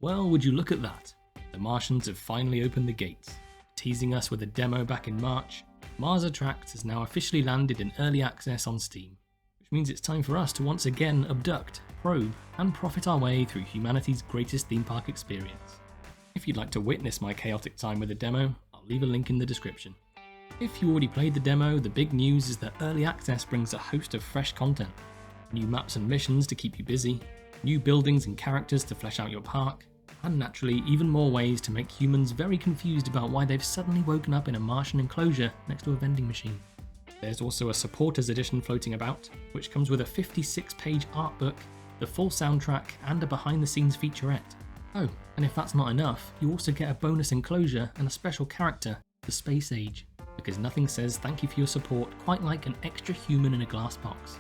Well, would you look at that? The Martians have finally opened the gates. Teasing us with a demo back in March, Mars Attacks has now officially landed in early access on Steam, which means it's time for us to once again abduct, probe, and profit our way through humanity's greatest theme park experience. If you'd like to witness my chaotic time with the demo, I'll leave a link in the description. If you already played the demo, the big news is that early access brings a host of fresh content. New maps and missions to keep you busy, new buildings and characters to flesh out your park, and naturally even more ways to make humans very confused about why they've suddenly woken up in a Martian enclosure next to a vending machine. There's also a supporters edition floating about, which comes with a 56-page art book, the full soundtrack, and a behind-the-scenes featurette. Oh, and if that's not enough, you also get a bonus enclosure and a special character, the Space Age, because nothing says thank you for your support quite like an extra human in a glass box.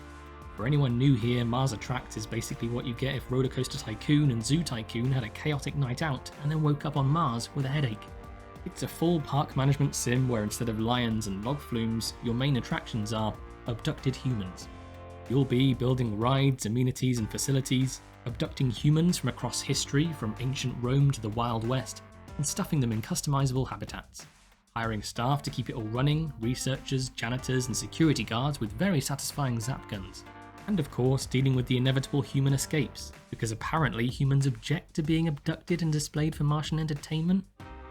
For anyone new here, Mars Attacks is basically what you get if Roller Coaster Tycoon and Zoo Tycoon had a chaotic night out and then woke up on Mars with a headache. It's a full park management sim where instead of lions and log flumes, your main attractions are abducted humans. You'll be building rides, amenities and facilities, abducting humans from across history from ancient Rome to the Wild West, and stuffing them in customizable habitats. Hiring staff to keep it all running, researchers, janitors and security guards with very satisfying zap guns. And of course, dealing with the inevitable human escapes, because apparently humans object to being abducted and displayed for Martian entertainment.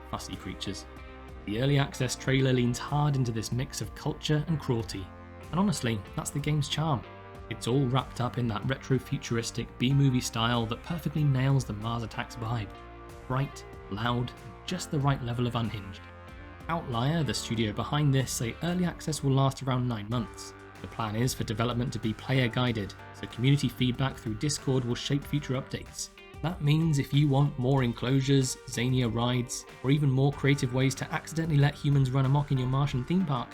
Fussy creatures. The early access trailer leans hard into this mix of culture and cruelty, and honestly, that's the game's charm. It's all wrapped up in that retro-futuristic B-movie style that perfectly nails the Mars Attacks vibe. Bright, loud, and just the right level of unhinged. Outlier, the studio behind this, say early access will last around 9 months. The plan is for development to be player guided, so community feedback through Discord will shape future updates. That means if you want more enclosures, zanier rides, or even more creative ways to accidentally let humans run amok in your Martian theme park,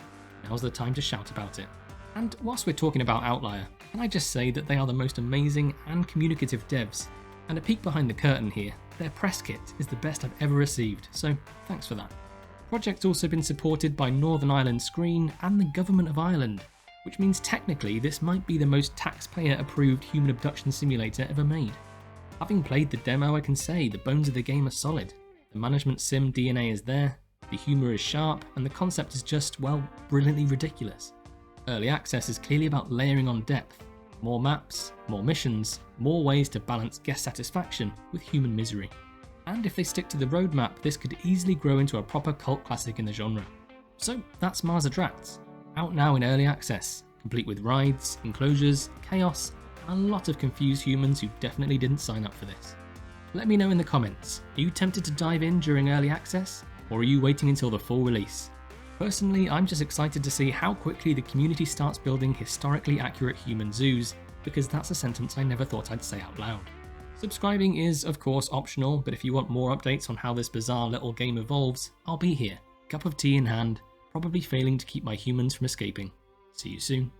now's the time to shout about it. And whilst we're talking about Outlier, can I just say that they are the most amazing and communicative devs. And a peek behind the curtain here, their press kit is the best I've ever received, so thanks for that. The project's also been supported by Northern Ireland Screen and the Government of Ireland, which means technically this might be the most taxpayer-approved human abduction simulator ever made. Having played the demo, I can say the bones of the game are solid. The management sim DNA is there, the humour is sharp, and the concept is just, well, brilliantly ridiculous. Early access is clearly about layering on depth. More maps, more missions, more ways to balance guest satisfaction with human misery. And if they stick to the roadmap, this could easily grow into a proper cult classic in the genre. So that's Mars Attacks. Out now in early access, complete with rides, enclosures, chaos, and a lot of confused humans who definitely didn't sign up for this. Let me know in the comments, are you tempted to dive in during early access, or are you waiting until the full release? Personally, I'm just excited to see how quickly the community starts building historically accurate human zoos, because that's a sentence I never thought I'd say out loud. Subscribing is, of course, optional, but if you want more updates on how this bizarre little game evolves, I'll be here, cup of tea in hand, probably failing to keep my humans from escaping. See you soon.